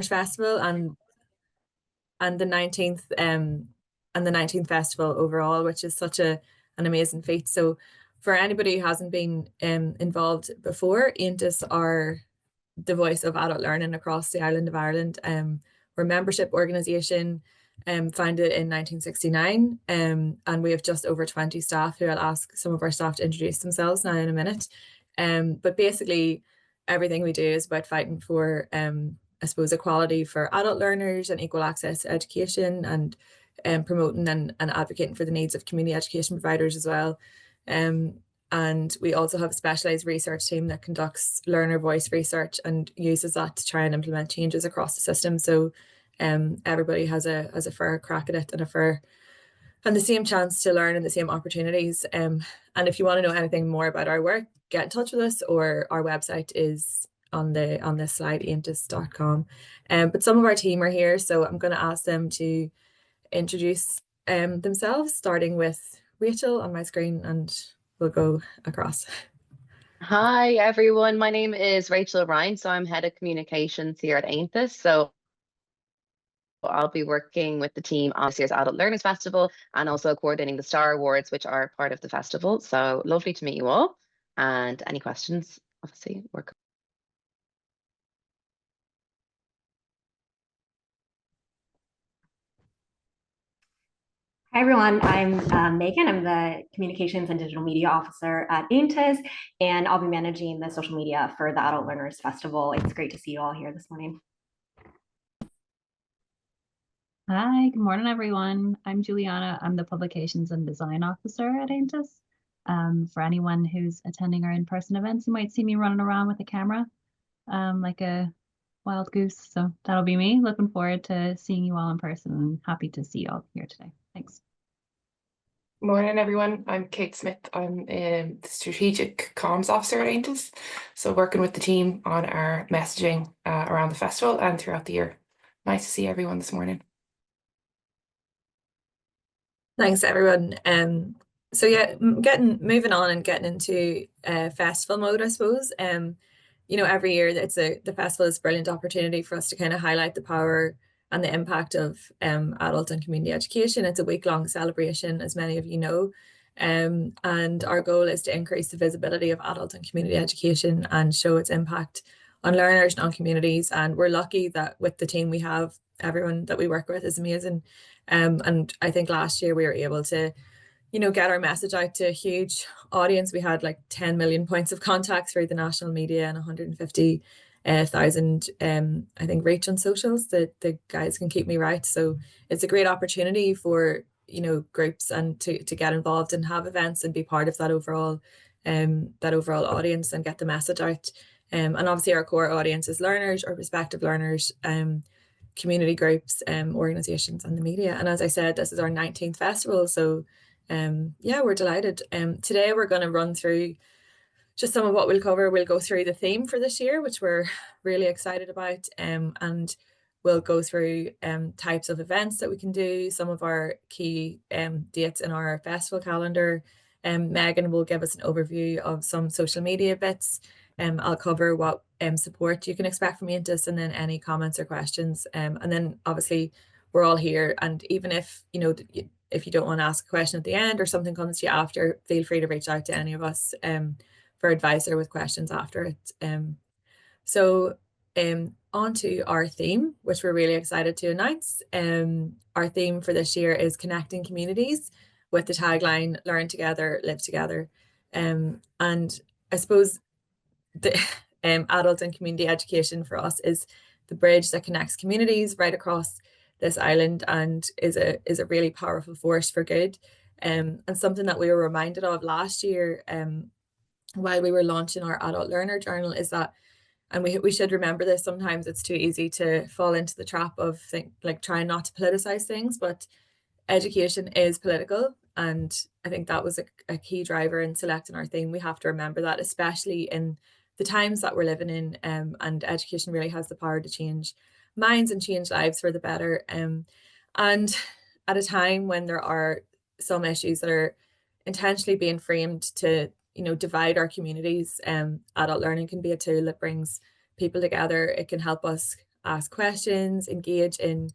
Festival and the 19th festival overall, which is such an amazing feat. So for anybody who hasn't been involved before, AONTAS are the voice of adult learning across the island of Ireland. We're a membership organisation founded in 1969, and we have just over 20 staff, who I'll ask some of our staff to introduce themselves now in a minute. But basically, everything we do is about fighting for, I suppose, equality for adult learners and equal access to education, and promoting and advocating for the needs of community education providers as well. And we also have a specialised research team that conducts learner voice research and uses that to try and implement changes across the system. So everybody has a fair crack at it, and the same chance to learn and the same opportunities. And if you want to know anything more about our work, get in touch with us, or our website is on this slide, aontas.com. But some of our team are here, so I'm going to ask them to introduce themselves, starting with Rachel on my screen, and we'll go across. Hi, everyone. My name is Rachel O'Brien, so I'm Head of Communications here at AONTAS. So I'll be working with the team on this year's Adult Learners Festival, and also coordinating the Star Awards, which are part of the festival. So lovely to meet you all. And any questions, obviously, we're Hi, everyone. I'm Megan. I'm the Communications and Digital Media Officer at AONTAS, and I'll be managing the social media for the Adult Learners Festival. It's great to see you all here this morning. Hi, good morning, everyone. I'm Juliana. I'm the Publications and Design Officer at AONTAS. For anyone who's attending our in-person events, you might see me running around with a camera like a wild goose. So that'll be me. Looking forward to seeing you all in person, and happy to see you all here today. Thanks. Morning, everyone. I'm Kate Smith. I'm the Strategic Comms Officer at AONTAS, so working with the team on our messaging around the festival and throughout the year. Nice to see everyone this morning. Thanks, everyone. So yeah, moving on and getting into festival mode, I suppose. You know, every year the festival is a brilliant opportunity for us to kind of highlight the power and the impact of adult and community education. It's a week-long celebration, as many of you know. And our goal is to increase the visibility of adult and community education and show its impact on learners and on communities. And we're lucky that with the team we have, everyone that we work with is amazing. And I think last year we were able to, you know, get our message out to a huge audience. We had like 10 million points of contact through the national media and 150,000 I think reach on socials. The guys can keep me right. So it's a great opportunity for, you know, groups and to get involved and have events and be part of that overall audience and get the message out. And obviously our core audience is learners or prospective learners, community groups, organizations, and the media. And as I said, this is our 19th festival, so yeah, we're delighted. Today we're going to run through just some of what we'll cover. We'll go through the theme for this year, which we're really excited about, and we'll go through types of events that we can do, some of our key dates in our festival calendar. Megan will give us an overview of some social media bits. I'll cover what support you can expect from AONTAS, and then any comments or questions. And then obviously we're all here, and even if, you know, if you don't want to ask a question at the end or something comes to you after, feel free to reach out to any of us for advice or with questions after it. So on to our theme, which we're really excited to announce. Our theme for this year is Connecting Communities, with the tagline, Learn Together, Live Together. And I suppose the adult and community education for us is the bridge that connects communities right across this island, and is a really powerful force for good, and something that we were reminded of last year while we were launching our adult learner journal is that, and we should remember this, sometimes it's too easy to fall into the trap of trying not to politicize things, but education is political, and I think that was a key driver in selecting our theme. We have to remember that, especially in the times that we're living in, and education really has the power to change minds and change lives for the better. And at a time when there are some issues that are intentionally being framed to, you know, divide our communities, adult learning can be a tool that brings people together. It can help us ask questions, engage in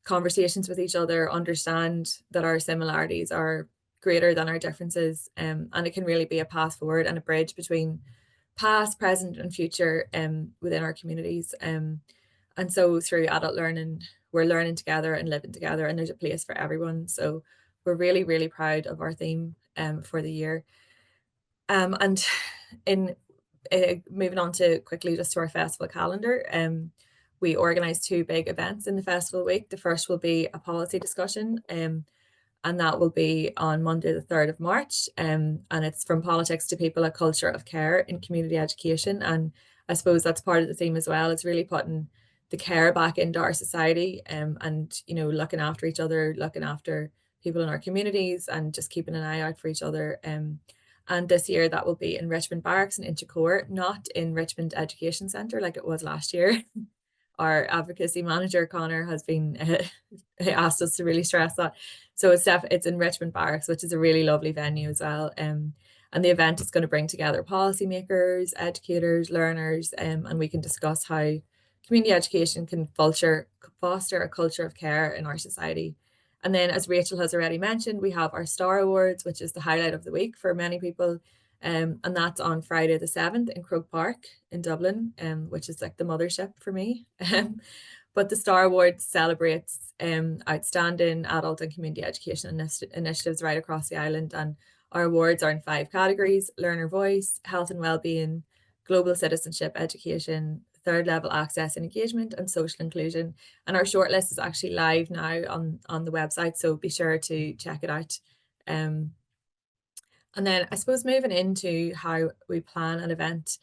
conversations with each other, understand that our similarities are greater than our differences, and it can really be a path forward and a bridge between past, present, and future within our communities. And so through adult learning, we're learning together and living together, and there's a place for everyone. So we're really, really proud of our theme for the year. And in moving on to quickly just to our festival calendar, we organise 2 big events in the festival week. The first will be a policy discussion, and that will be on Monday the 3rd of March, and it's From Politics to People, a Culture of Care in Community Education. And I suppose that's part of the theme as well. It's really putting the care back into our society, and looking after each other, looking after people in our communities, and just keeping an eye out for each other. And this year that will be in Richmond Barracks in Inchicore, not in Richmond Education Centre like it was last year. Our advocacy manager, Connor, has been asked us to really stress that. So it's in Richmond Barracks, which is a really lovely venue as well. And the event is going to bring together policymakers, educators, learners, and we can discuss how community education can foster a culture of care in our society. And then, as Rachel has already mentioned, we have our Star Awards, which is the highlight of the week for many people. And that's on Friday the 7th in Croke Park in Dublin, which is like the mothership for me. But the Star Awards celebrates outstanding adult and community education initiatives right across the island. And our awards are in 5 categories: learner voice, health and well-being, global citizenship education, third level access and engagement, and social inclusion. And our shortlist is actually live now on the website, so be sure to check it out. And then I suppose moving into how we plan an event,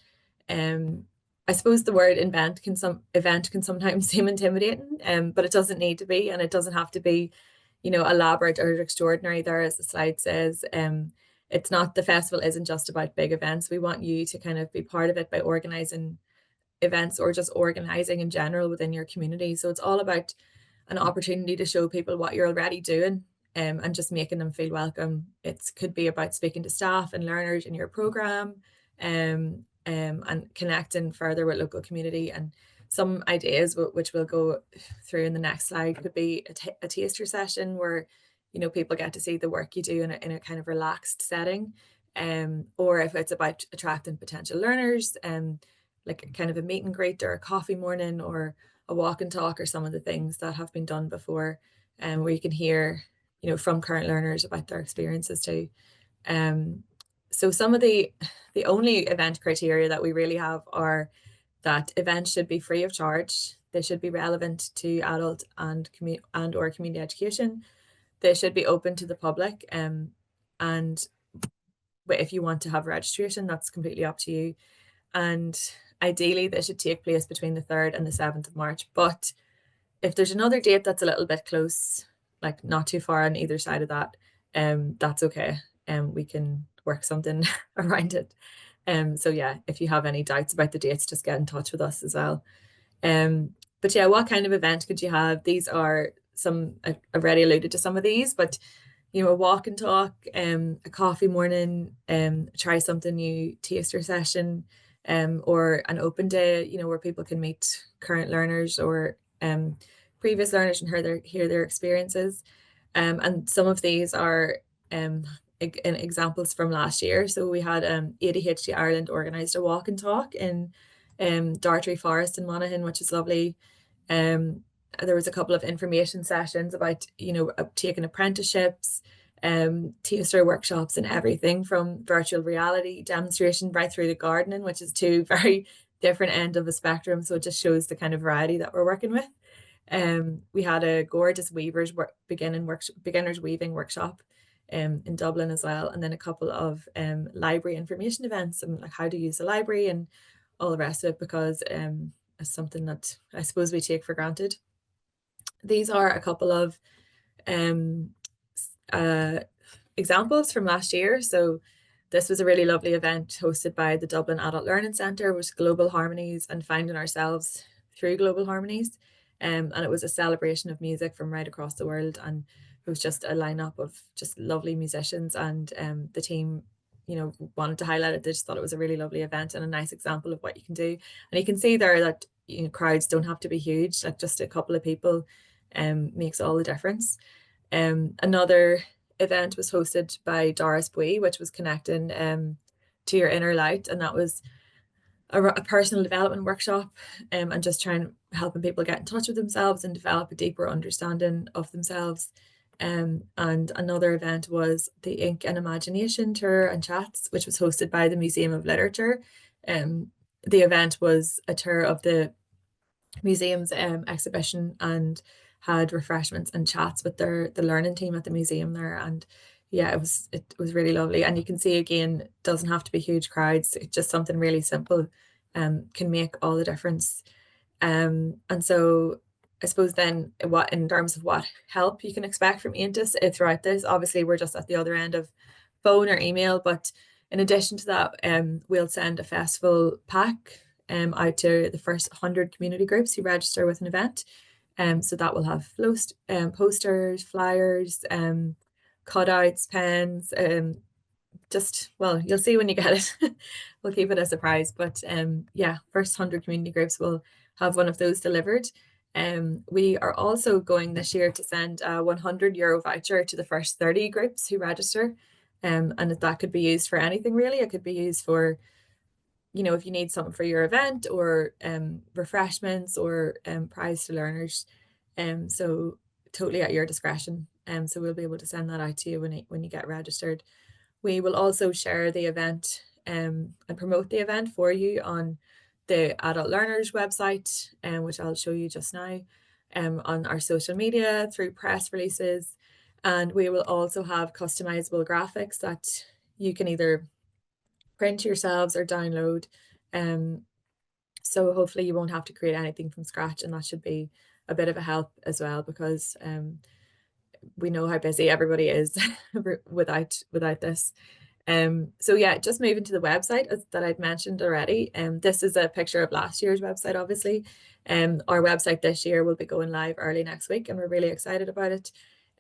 I suppose the word event can sometimes seem intimidating, but it doesn't need to be, and it doesn't have to be, elaborate or extraordinary. There, as the slide says, it's not, the festival isn't just about big events. We want you to kind of be part of it by organising events or just organising in general within your community. So it's all about an opportunity to show people what you're already doing, and just making them feel welcome. It could be about speaking to staff and learners in your programme, and connecting further with local community. And some ideas which we'll go through in the next slide could be a taster session where people get to see the work you do in a kind of relaxed setting, or if it's about attracting potential learners, like kind of a meet and greet or a coffee morning or a walk and talk, or some of the things that have been done before, and where you can hear from current learners about their experiences too. So some of the only event criteria that we really have are that events should be free of charge. They should be relevant to adult and or community education. They should be open to the public, and if you want to have registration, that's completely up to you. And ideally, they should take place between the 3rd and the 7th of March. But if there's another date that's a little bit close, like not too far on either side of that, that's okay. We can work something around it. So yeah, if you have any doubts about the dates, just get in touch with us as well. But yeah, what kind of event could you have? These are some, I've already alluded to some of these, but a walk and talk, a coffee morning, try something new, taster session, or an open day, where people can meet current learners or previous learners and hear their experiences. And some of these are examples from last year. So we had ADHD Ireland organised a walk and talk in Dartry Forest in Monaghan, which is lovely. There was a couple of information sessions about taking apprenticeships, taster workshops, and everything from virtual reality demonstration right through to gardening, which is 2 very different end of the spectrum. So it just shows the kind of variety that we're working with. We had a gorgeous beginners weaving workshop in Dublin as well, and then a couple of library information events and like how to use the library and all the rest of it, because it's something that I suppose we take for granted. These are a couple of examples from last year. So this was a really lovely event hosted by the Dublin Adult Learning Centre, with Global Harmonies and Finding Ourselves Through Global Harmonies. And it was a celebration of music from right across the world, and it was just a lineup of just lovely musicians, and the team wanted to highlight it. They just thought it was a really lovely event and a nice example of what you can do. And you can see there that crowds don't have to be huge, like just a couple of people makes all the difference. Another event was hosted by Doris Bui, which was connecting to your inner light, and that was a personal development workshop, and just helping people get in touch with themselves and develop a deeper understanding of themselves. And another event was the Ink and Imagination tour and chats, which was hosted by the Museum of Literature. The event was a tour of the museum's exhibition and had refreshments and chats with the learning team at the museum there. And yeah, it was really lovely. And you can see again, it doesn't have to be huge crowds. It's just something really simple can make all the difference. And so I suppose then in terms of what help you can expect from AONTAS throughout this, obviously we're just at the other end of phone or email, but in addition to that, we'll send a festival pack out to the first 100 community groups who register with an event. So that will have posters, flyers, cutouts, pens, well, you'll see when you get it. We'll keep it a surprise, but yeah, first 100 community groups will have one of those delivered. We are also going this year to send a €100 voucher to the first 30 groups who register, and that could be used for anything really. It could be used for, if you need something for your event, or refreshments, or prize to learners. So totally at your discretion. So we'll be able to send that out to you when you get registered. We will also share the event and promote the event for you on the Adult Learners website, which I'll show you just now, on our social media, through press releases. And we will also have customizable graphics that you can either print yourselves or download. So hopefully you won't have to create anything from scratch, and that should be a bit of a help as well, because we know how busy everybody is without this. So yeah, just moving to the website that I'd mentioned already. This is a picture of last year's website, obviously. Our website this year will be going live early next week, and we're really excited about it.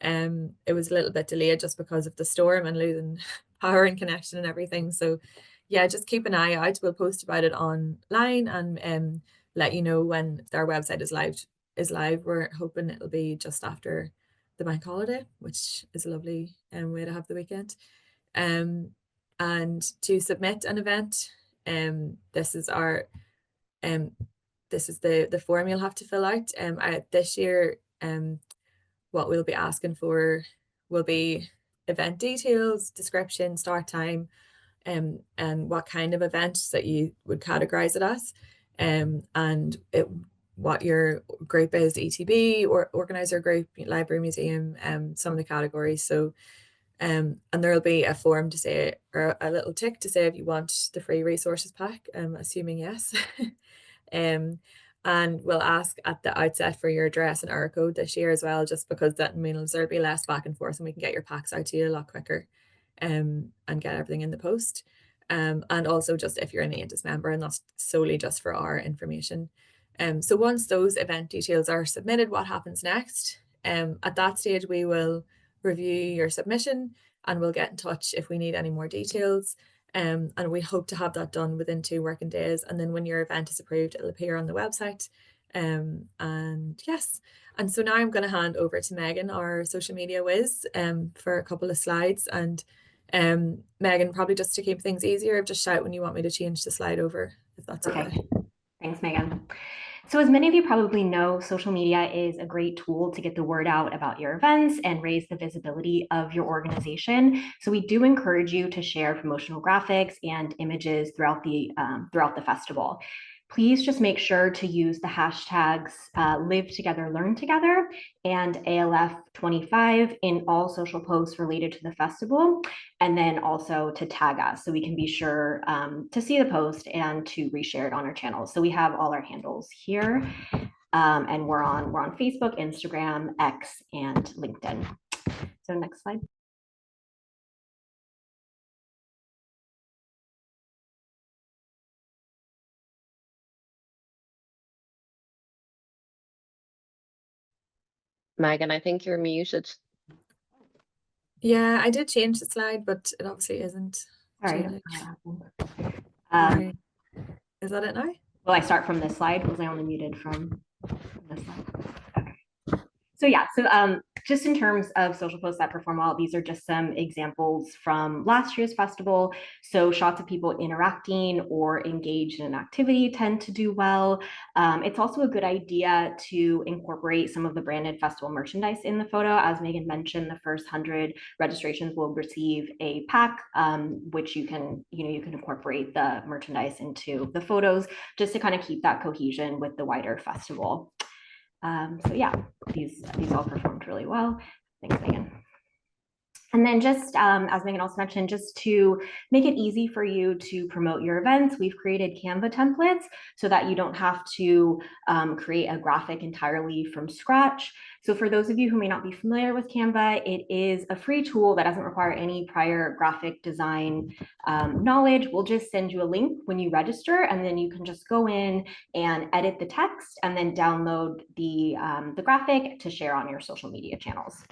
It was a little bit delayed just because of the storm and losing power and connection and everything. So yeah, just keep an eye out. We'll post about it online and let you know when our website is live. We're hoping it'll be just after the bank holiday, which is a lovely way to have the weekend. And to submit an event, this is the form you'll have to fill out. This year, what we'll be asking for will be event details, description, start time, and what kind of event that you would categorize it as, and what your group is, ETB or organizer group, library, museum, some of the categories. So and there'll be a form to say, or a little tick to say if you want the free resources pack, assuming yes. And we'll ask at the outset for your address and error code this year as well, just because that means there'll be less back and forth and we can get your packs out to you a lot quicker, and get everything in the post. And also just if you're an AONTAS member, and that's solely just for our information. So once those event details are submitted, what happens next? At that stage, we will review your submission and we'll get in touch if we need any more details. And we hope to have that done within 2 working days. And then when your event is approved, it'll appear on the website. And yes, and so now I'm going to hand over to Megan, our social media whiz, for a couple of slides. And Megan, probably just to keep things easier, just shout when you want me to change the slide over, if that's okay. Thanks, Megan. So as many of you probably know, social media is a great tool to get the word out about your events and raise the visibility of your organization. So we do encourage you to share promotional graphics and images throughout the festival. Please just make sure to use the hashtags Live Together, Learn Together and ALF25 in all social posts related to the festival, and then also to tag us so we can be sure to see the post and to reshare it on our channels. So we have all our handles here, and we're on Facebook, Instagram, X, and LinkedIn. So next slide. Megan, I think you're muted. Yeah, I did change the slide, but it obviously isn't. Sorry. Sorry. Is that it now? Will I start from this slide? Was I only muted from this slide? Okay. So yeah, just in terms of social posts that perform well, these are just some examples from last year's festival. So shots of people interacting or engaged in an activity tend to do well. It's also a good idea to incorporate some of the branded festival merchandise in the photo. As Megan mentioned, the first 100 registrations will receive a pack, which you can incorporate the merchandise into the photos just to kind of keep that cohesion with the wider festival. So yeah, these all performed really well. Thanks, Megan. And then just as Megan also mentioned, just to make it easy for you to promote your events, we've created Canva templates so that you don't have to create a graphic entirely from scratch. So for those of you who may not be familiar with Canva, it is a free tool that doesn't require any prior graphic design knowledge. We'll just send you a link when you register, and then you can just go in and edit the text and then download the graphic to share on your social media channels.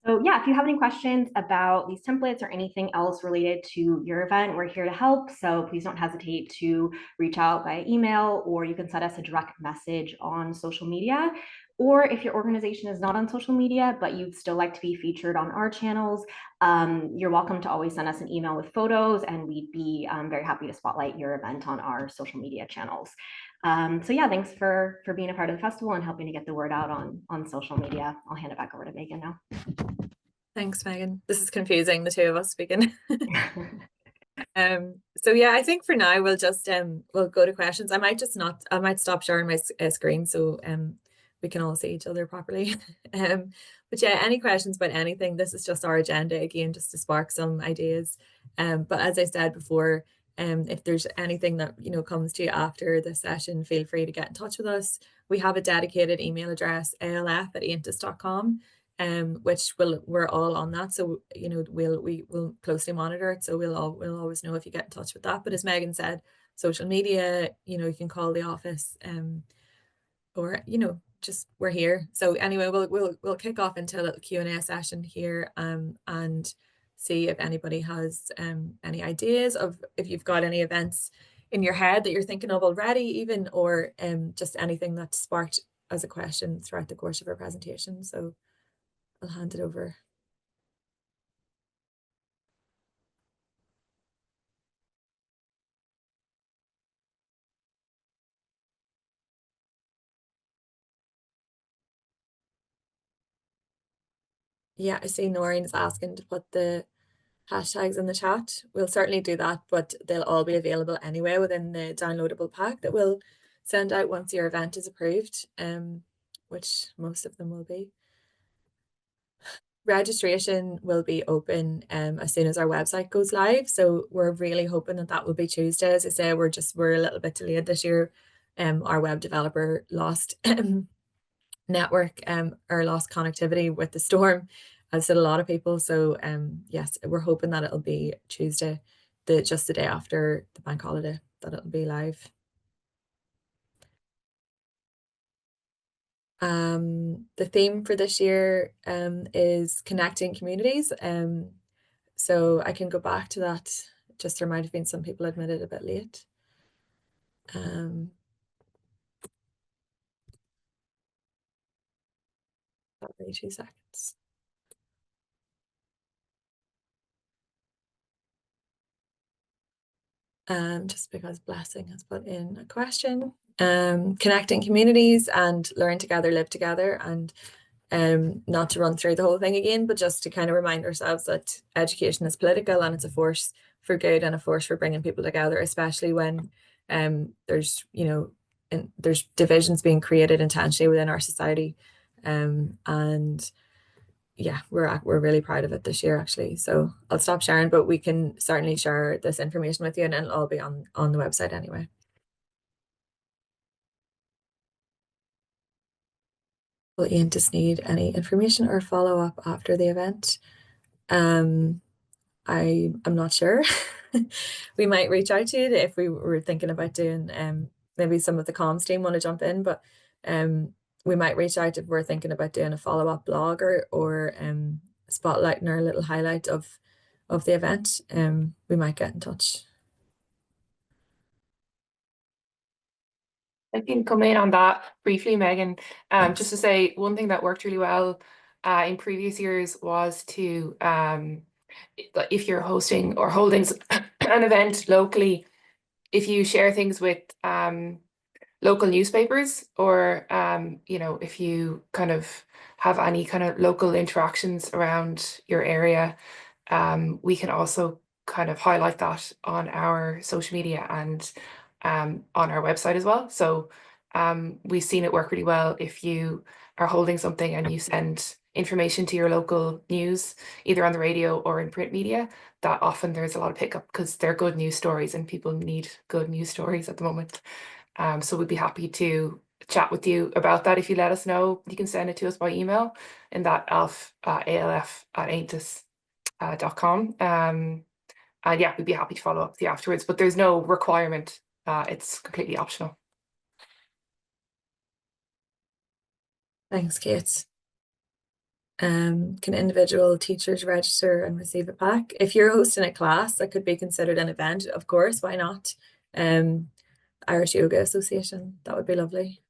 So yeah, if you have any questions about these templates or anything else related to your event, we're here to help. So please don't hesitate to reach out via email, or you can send us a direct message on social media. Or if your organization is not on social media, but you'd still like to be featured on our channels, you're welcome to always send us an email with photos, and we'd be very happy to spotlight your event on our social media channels. So yeah, thanks for being a part of the festival and helping to get the word out on social media. I'll hand it back over to Megan now. Thanks, Megan. This is confusing, the two of us speaking. So yeah, I think for now we'll just we'll go to questions. I might stop sharing my screen so we can all see each other properly. But yeah, any questions about anything, this is just our agenda again, just to spark some ideas. But as I said before, if there's anything that comes to you after the session, feel free to get in touch with us. We have a dedicated email address, alf@aontas.com. Which we're all on that, so we'll closely monitor it, so we'll always know if you get in touch with that. But as Megan said, social media, you can call the office, or just we're here. So anyway, we'll kick off into a little Q&A session here, and see if anybody has any ideas of if you've got any events in your head that you're thinking of already, even, or just anything that sparked as a question throughout the course of our presentation. So I'll hand it over. Yeah, I see Noreen is asking to put the hashtags in the chat. We'll certainly do that, but they'll all be available anyway within the downloadable pack that we'll send out once your event is approved, which most of them will be. Registration will be open as soon as our website goes live, so we're really hoping that will be Tuesday. As I say, we're a little bit delayed this year. Our web developer lost network or lost connectivity with the storm, as did a lot of people. So yes, we're hoping that it'll be Tuesday, just the day after the bank holiday, that it'll be live. The theme for this year is connecting communities. So I can go back to that. Just there might have been some people admitted a bit late. Sorry, 2 seconds. Just because Blessing has put in a question. Connecting communities and learn together, live together, and not to run through the whole thing again, but just to kind of remind ourselves that education is political and it's a force for good and a force for bringing people together, especially when there's there's divisions being created intentionally within our society, and yeah, we're really proud of it this year, actually. So I'll stop sharing, but we can certainly share this information with you, and it'll all be on the website anyway. Will AONTAS need any information or follow up after the event? I'm not sure. We might reach out to you if we were thinking about doing maybe some of the comms team want to jump in, but we might reach out if we're thinking about doing a follow-up blog or spotlighting our little highlight of the event. We might get in touch. I can come in on that briefly, Megan. Just to say, one thing that worked really well in previous years was to, if you're hosting or holding an event locally, if you share things with local newspapers, or if you kind of have any kind of local interactions around your area, we can also kind of highlight that on our social media and on our website as well. So we've seen it work really well if you are holding something and you send information to your local news, either on the radio or in print media, that often there's a lot of pickup because they're good news stories and people need good news stories at the moment. So we'd be happy to chat with you about that if you let us know. You can send it to us by email in that alf@aontas.com. And yeah, we'd be happy to follow up with you afterwards, but there's no requirement. It's completely optional. Thanks, Kate. Can individual teachers register and receive it back? If you're hosting a class, that could be considered an event, of course, why not? Irish Yoga Association, that would be lovely.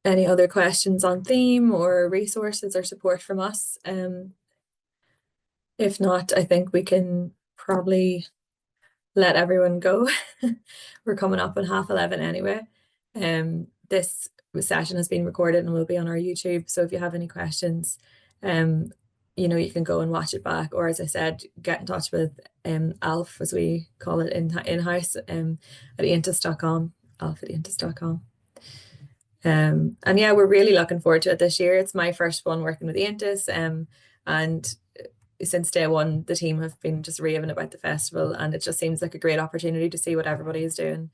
Any other questions on theme or resources or support from us? If not, I think we can probably let everyone go. We're coming up on 11:30 anyway. This session has been recorded and will be on our YouTube. So if you have any questions, you can go and watch it back, or as I said, get in touch with Alf, as we call it in-house, at AONTAS.com, alf@aontas.com. And yeah, we're really looking forward to it this year. It's my first one working with AONTAS, and since day one, the team have been just raving about the festival, and it just seems like a great opportunity to see what everybody is doing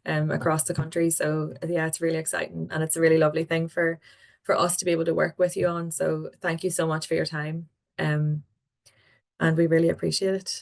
across the country. So yeah, it's really exciting, and it's a really lovely thing for us to be able to work with you on. So thank you so much for your time, and we really appreciate it.